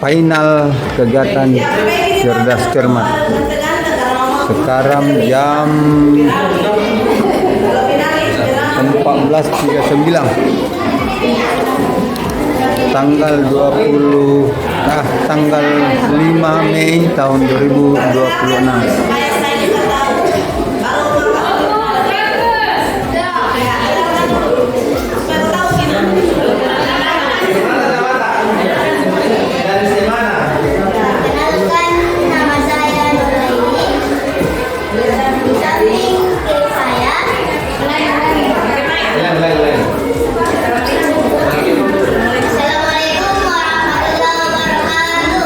final kegiatan cerdas cermat. Sekarang jam 14.39 tanggal 5 Mei tahun 2026. Kenalkan, nama saya Nuraini. Di samping kiri saya, Assalamualaikum warahmatullahi wabarakatuh.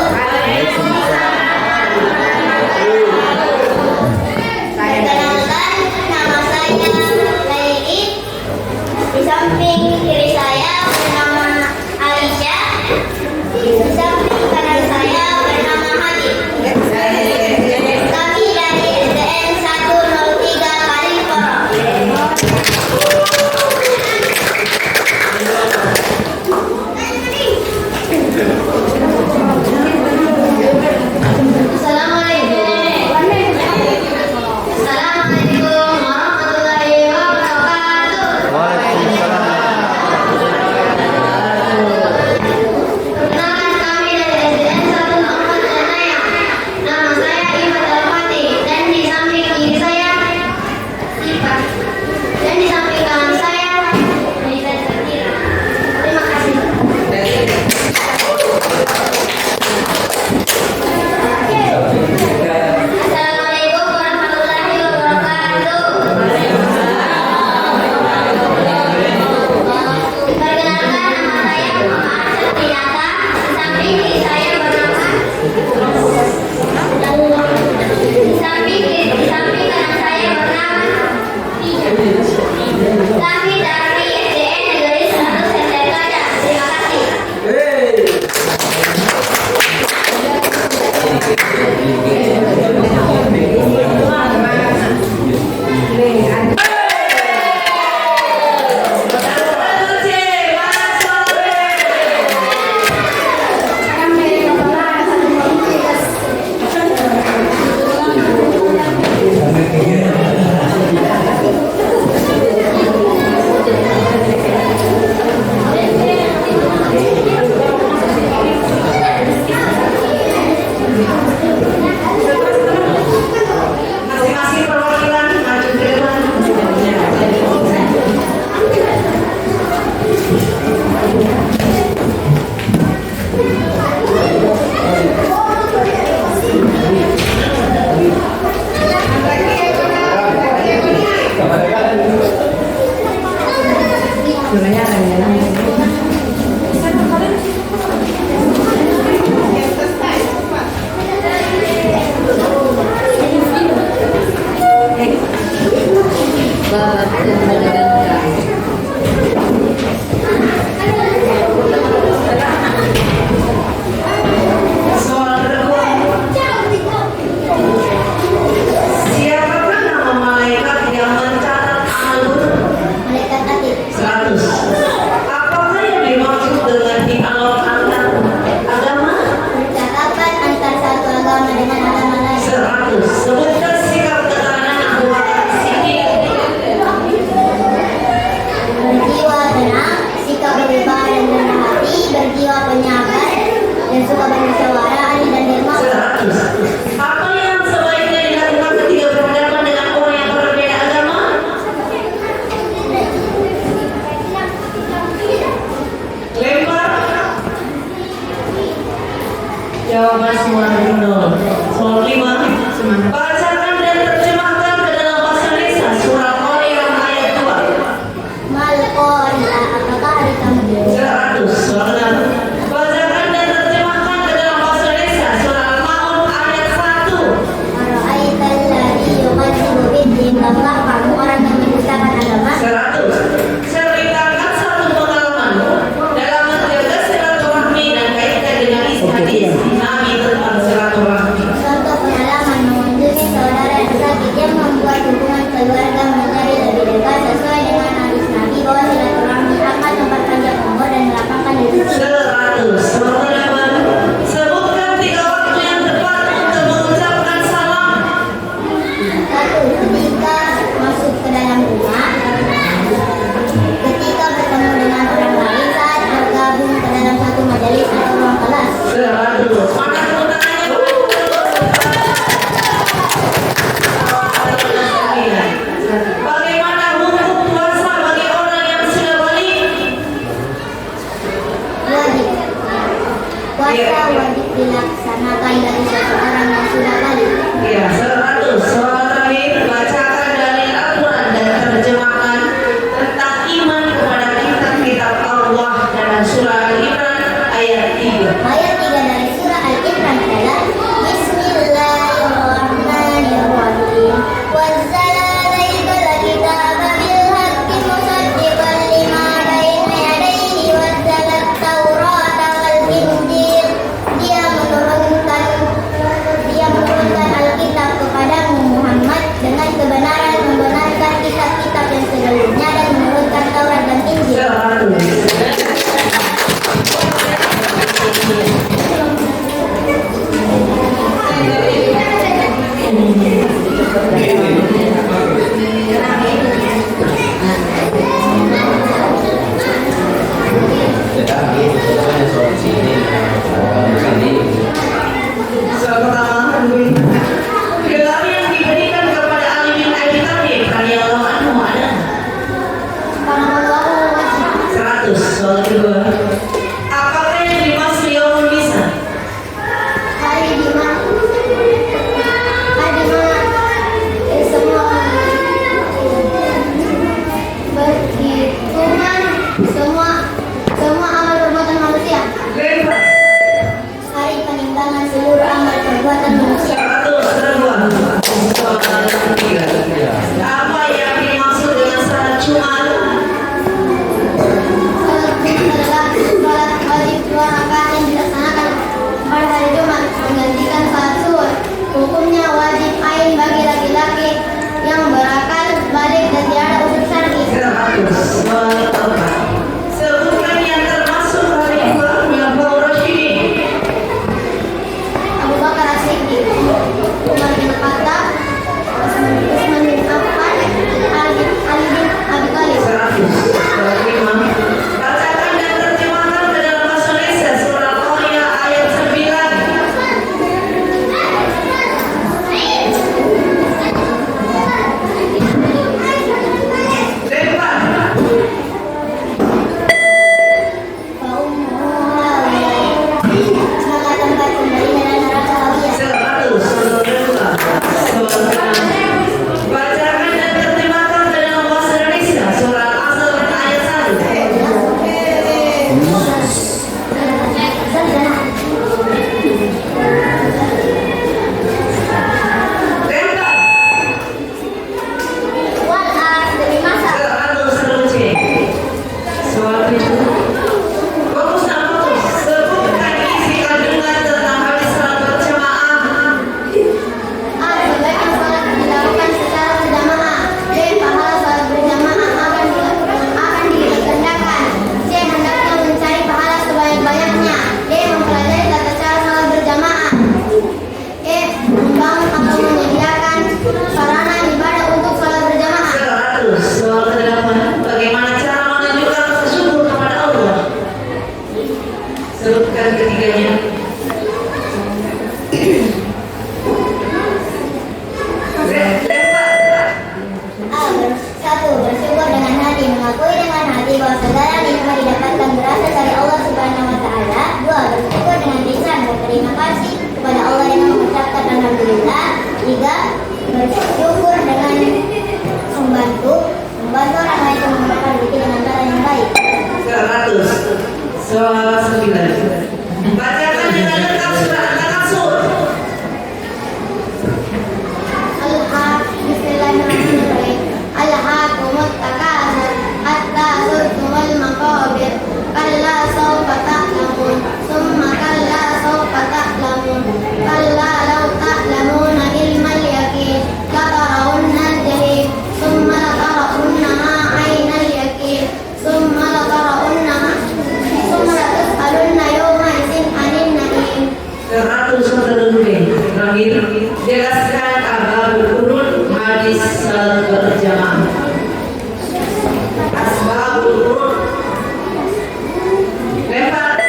bersyukur dengan membantu orang lain yang menggunakan rezeki dengan cara yang baik. 109. Bacakan dengan lengkap surat An-Nasr. Bismillahirrahmanirrahim. Alhaakumut takatsur hatta zurtumul maqabir. Kalla sawfa ta'lamun, summa kalla sawfa ta'lamun. Kalla law ta'lamuna ilmal yaqin, latarawunna al-jahim, summa latarawunnaha 'ainal yaqin, summa latarawunnaha, summa latus'alunna yawma idzin 'anil na'im. 100 terakhir jelaskan asbabul urut hadis salat berjamaah. Asbabul urut lempar.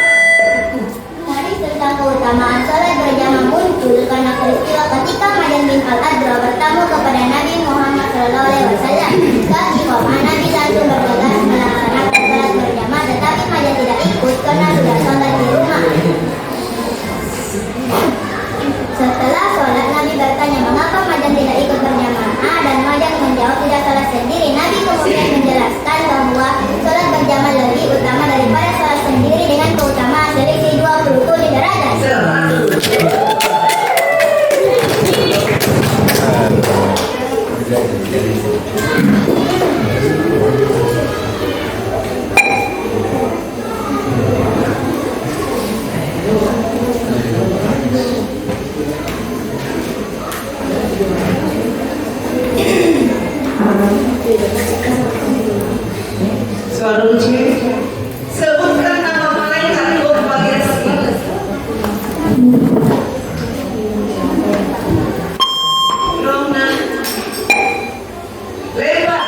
Hadis tentang keutamaan salat berjamaah muncul karena peristiwa ketika Ma'dan bin Al-Adra bertamu kepada Nabi Muhammad SAW. Kaki Nabi langsung bergegas melaksanakan salat berjamaah, tetapi Ma'dan tidak ikut karena sudah salat di rumah. Setelah sholat, Nabi bertanya mengapa Ma'dan tidak ikut berjamaah, dan Ma'dan menjawab tidak sholat sendiri. Nabi kemudian menjelaskan bahwa sholat berjamaah lebih utama daripada sholat sendiri dengan keutamaan selisih 27 derajat. 100. Sebutkan nama malaikat bagian sini. Rona lempar.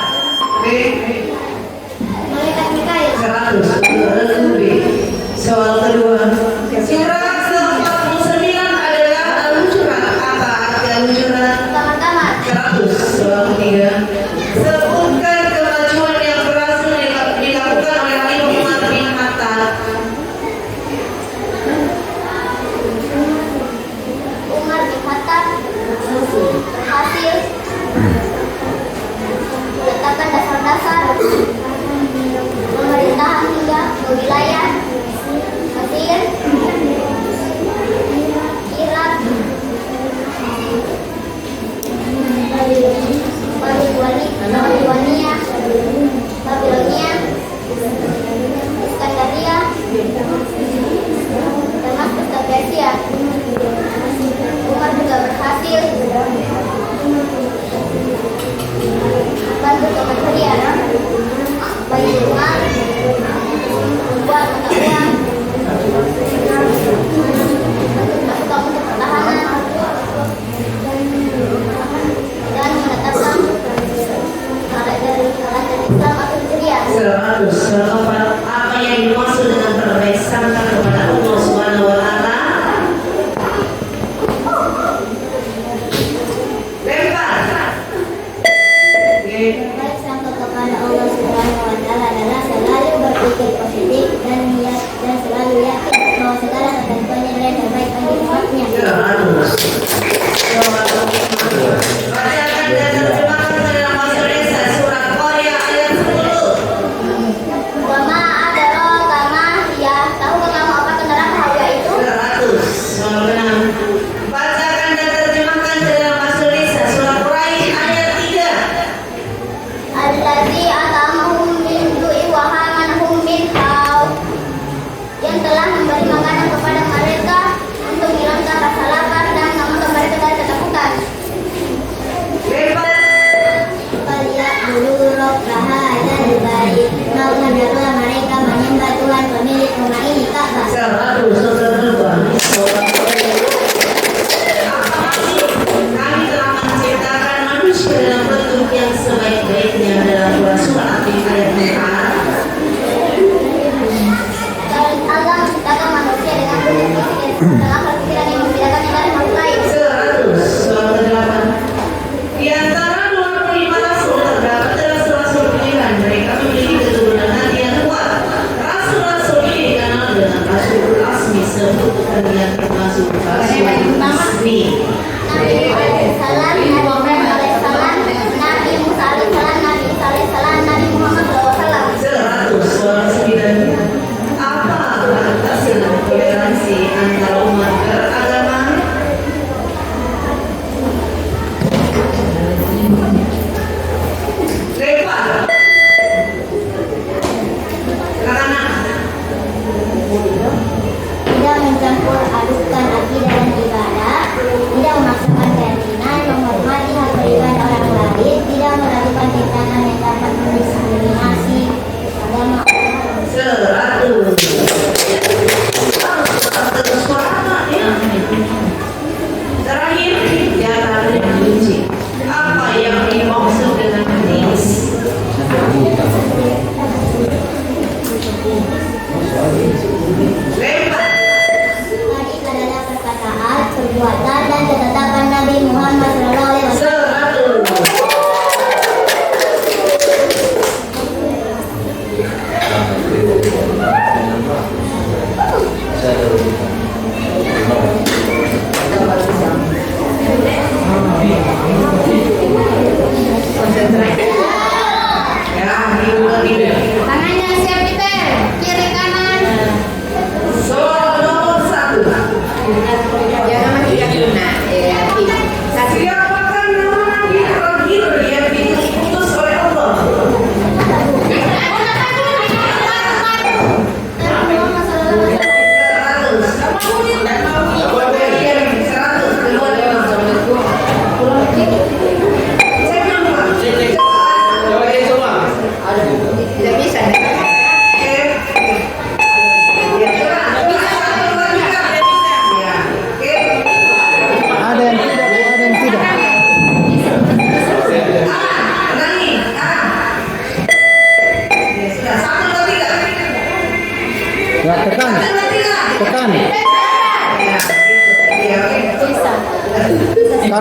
Malaikat Mikail. 100. Soal kedua. Surat 149 adalah al-Hujurat. Apa arti al-Hujurat? Kamar-kamar. 100. Soal ketiga. Sebutkan kemajuan yang berhasil dilakukan oleh Ali Umar bin Khattab. Umar bin Khattab berhasil meletakkan dasar-dasar pemerintahan hingga ke wilayah Mesir, Irak, Babilonia, Iskandaria, termasuk ke Persia. Umar juga berhasil bantu ke Persia, bagi Umar membuat mata uang, masuk untuk pertahanan, dan menetapkan kerajaan Islam atau Syria. 100. Keempat, apa yang dimaksud dengan berbaik sangka kepada Allah Subhanahu wa taala? Lempar. Baik sangka kepada Allah Subhanahu wa taala adalah selalu berpikir positif dan niat dan selalu yakin bahwa segala ketentuannya adalah terbaik bagi umatnya. 100. Bacakan dan terjemahkan dalam bahasa Indonesia surat Qaryah ayat 10. Wama adraka ma hiya, tahukah kamu apa neraka Hawa itu? 100. Soal ke-6. Bacakan dan terjemahkan dalam bahasa Indonesia surat Quraisy ayat 3. Allazi at'amahum min ju'i wa amanahum min khauf, yang telah memberi makanan kepada mereka untuk hilangkan rasa lapar dan mengamankan mereka dari ketakutan. Lempar. Kalian dulu roh hadzal bait, mau hendaklah mereka menyembah Tuhan pemilik rumah ini Ka'bah. 100. Soal kedua. Kami telah menciptakan manusia dalam bentuk yang sebaik-baiknya dalam surat ayat 4. Allah menciptakan manusia dengan bentuk fisik dalam pikiran yang membedakannya dari makhluk lain. 100. Soal ke-8. Di antara 25 rasul terdapat rasul-rasul pilihan. Mereka memiliki keturunan hati yang kuat. Rasul-rasul ini dikenal dengan Rasulul Asmi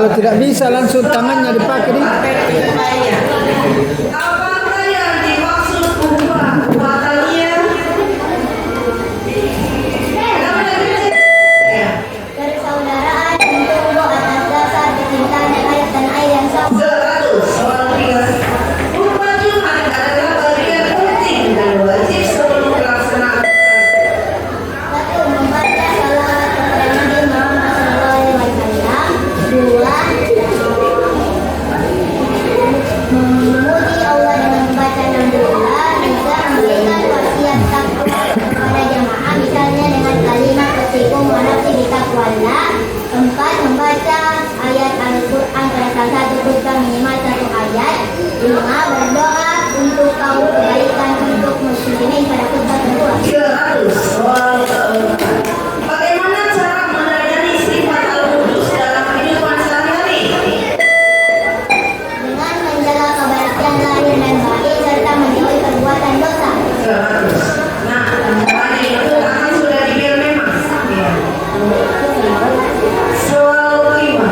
Kalau tidak bisa langsung tangannya dipakai nih. Apakah yang dimaksud batalnya? Persaudaraan yang tumbuh atas dasar kecintaan dan air dan air yang sama. 100. Soal 3. Khutbah Jumat adalah bagian penting dan wajib sebelum pelaksanaan. Satu, membaca salawat kepada Nabi Muhammad SAW. Dua, memuji Allah dengan membaca 6 doa. Tiga, memberikan wasiat takwa kepada jamaah, misalnya dengan kalimat wasikum wa nafsi bitaqwallah. Empat, membaca ayat Al-Quran pada salah satu khutbah minimal 1 ayat. Lima, berdoa untuk kaum kebaikan untuk muslimin pada khutbah kedua. 300. Soal keempat. Bagaimana cara meneladani sifat al-Qudus dalam kehidupan sehari-hari? Dengan menjaga kebersihan lahir dan batin serta menjauhi perbuatan dosa. 100. Nah, caranya itu akan sudah dibiar memang. Ya. Soal 5.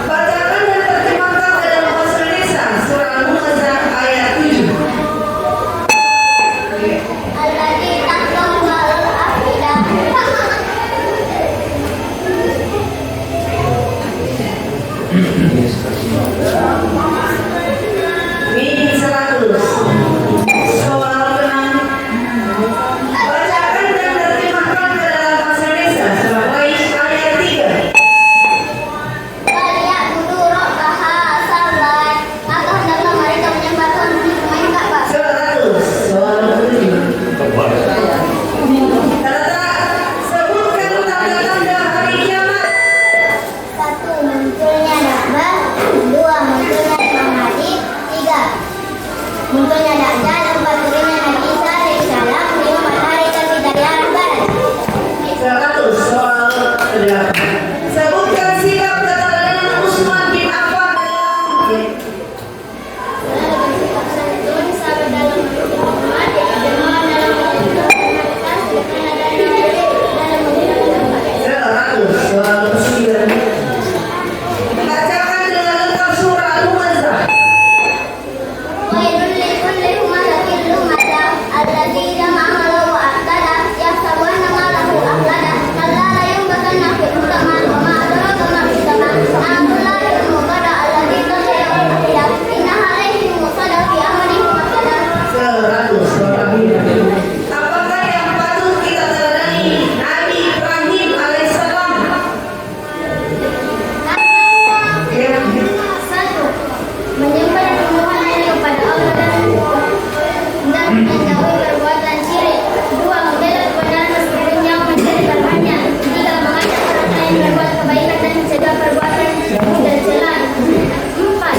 Bacakan dan terjemahkan dalam bahasa Indonesia surah Al-Mu'azzah ayat 7. Allati taqamu al-afidah. Min 100. Soal 6. Bacakan dan terjemahkan ke dalam bahasa Indonesia surah Quraisy ayat 3. Kalian kudu rokaha salat. Maka hendaklah mereka menyembah Tuhan di rumah Ka'bah. 100. Soal 7. Sebutkan tanda-tanda hari kiamat. Satu, munculnya Da'bah. Dua, munculnya Imam Mahdi. Tiga, munculnya Dajjal. Empat, turunnya Nabi Isa alaihissalam. Lima, matahari terbit dari arah barat. 100. Soal 8. Sebutkan sikap keteladanan Utsman bin Affan dalam soal 9. Bacakan dengan lengkap surah Al-Mu'azzah. Apakah yang patut kita teladani Nabi Ibrahim alaihissalam? Satu, menyembah dan memohon kepada Allah dan menjauhi perbuatan syirik. Dua, membela kebenaran meskipun yang menjadi taruhannya. Tiga, mengajak orang lain berbuat kebaikan dan mencegah perbuatan tercela. Empat,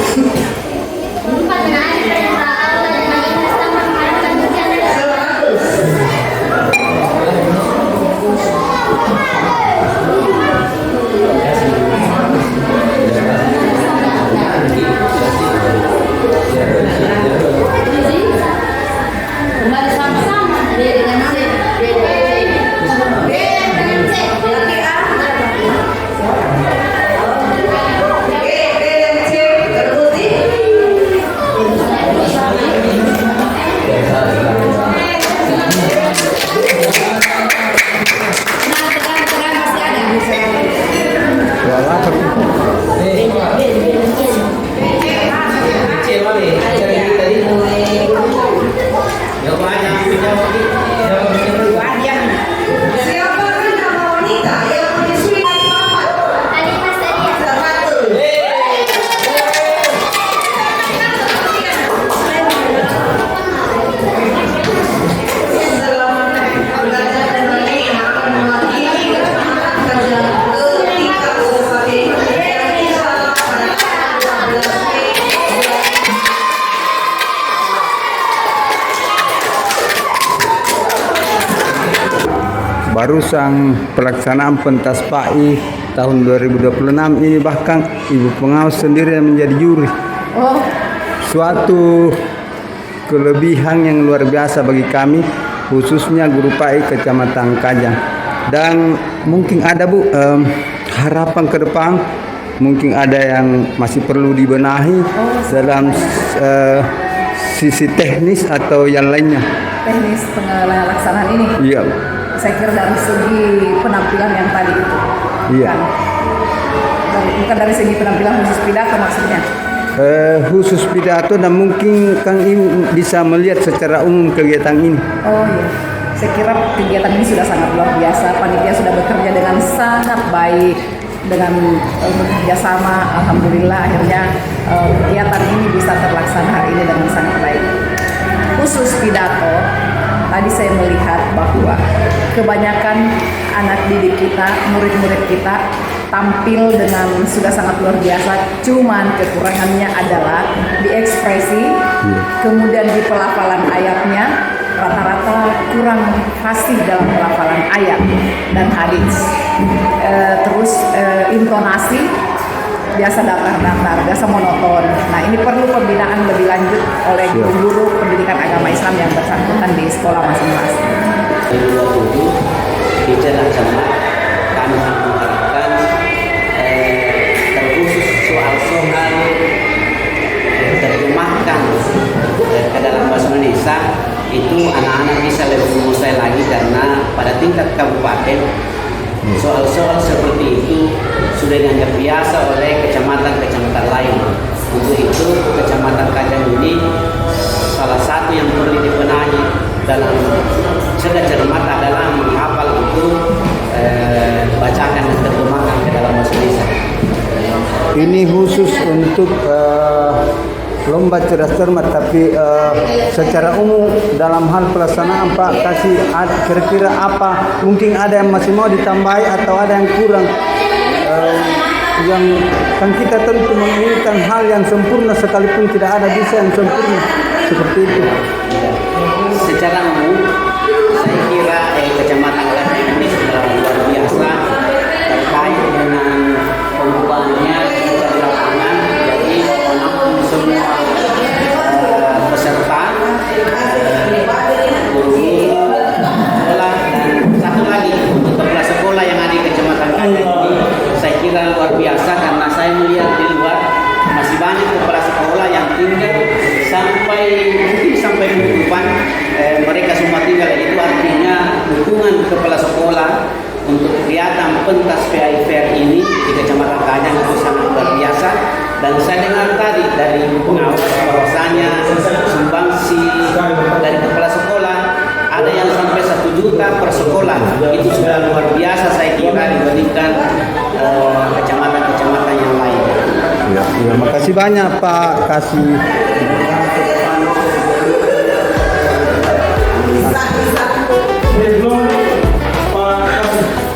menaati perintah Allah dan mengikhlas tanpa mengharapkan bagian dari 100. Kembali sama-sama dia dengan C. Siapakah nama wanita yang menyusui Nabi Muhammad? Halimah Sa'diyah. 100. Barusan pelaksanaan pentas PAI tahun 2026 ini bahkan ibu pengawas sendiri yang menjadi juri. Suatu kelebihan yang luar biasa bagi kami, khususnya guru PAI Kecamatan Kajang. Dan mungkin ada Bu harapan ke depan mungkin ada yang masih perlu dibenahi dalam sisi teknis atau yang lainnya. Teknis pelaksanaan ini. Iya. Saya kira dari segi penampilan yang tadi itu. Iya. Bukan dari segi penampilan khusus pidato maksudnya. Khusus pidato dan mungkin Kang Im bisa melihat secara umum kegiatan ini. Oh iya, saya kira kegiatan ini sudah sangat luar biasa. Panitia sudah bekerja dengan sangat baik, dengan bekerjasama. Alhamdulillah akhirnya kegiatan ini bisa terlaksana hari ini dengan sangat baik. Khusus pidato, tadi saya melihat bahwa kebanyakan anak didik kita, murid-murid kita tampil dengan sudah sangat luar biasa. Cuman kekurangannya adalah di ekspresi, kemudian di pelafalan ayatnya rata-rata kurang fasih dalam pelafalan ayat dan hadis. Terus intonasi biasa datar-datar, biasa monoton. Nah, ini perlu pembinaan lebih lanjut oleh guru pendidikan agama Islam yang bersangkutan di sekolah masing-masing. 2027 di Jalan Jamak kami mengharapkan terkhusus soal-soal terjemahkan ke dalam bahasa Indonesia itu anak-anak bisa lebih menguasai lagi, karena pada tingkat kabupaten soal-soal seperti itu sudah dianggap biasa oleh kecamatan-kecamatan lain. Untuk itu Kecamatan Kajang ini salah satu yang perlu dibenahi dalam cerdas cermat adalah menghafal itu bacakan dan terjemahkan ke dalam bahasa Indonesia. Ini khusus untuk lomba cerdas cermat, tapi secara umum dalam hal pelaksanaan Pak kasih kira-kira apa, mungkin ada yang masih mau ditambahi atau ada yang kurang, yang kan kita tentu menginginkan hal yang sempurna sekalipun tidak ada bisa yang sempurna seperti itu. Secara umum saya kira Kecamatan Kajang ini sudah luar biasa terkait dengan pembuatannya secara lapangan. Jadi menampung semua peserta, guru-guru sekolah, dan satu lagi untuk kepala sekolah yang ada di Kecamatan Kajang ini saya kira luar biasa, karena saya melihat di luar masih banyak kepala sekolah yang tinggal sampai penutupan, mereka semua tinggal. Itu artinya dukungan kepala sekolah untuk kegiatan pentas PAI ini di Kecamatan Kajang itu sangat luar biasa. Dan saya dengar tadi dari pengawas bahwasanya sumbangsi dari kepala sekolah ada yang sampai 1 juta per sekolah. Itu sudah luar biasa saya kira dibandingkan kecamatan-kecamatan yang lain. Ya, makasih banyak Pak Kasih.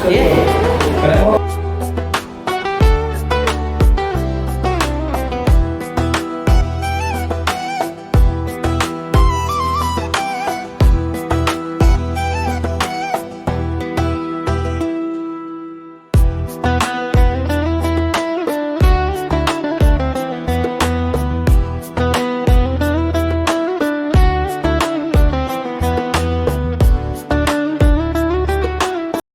Yeah.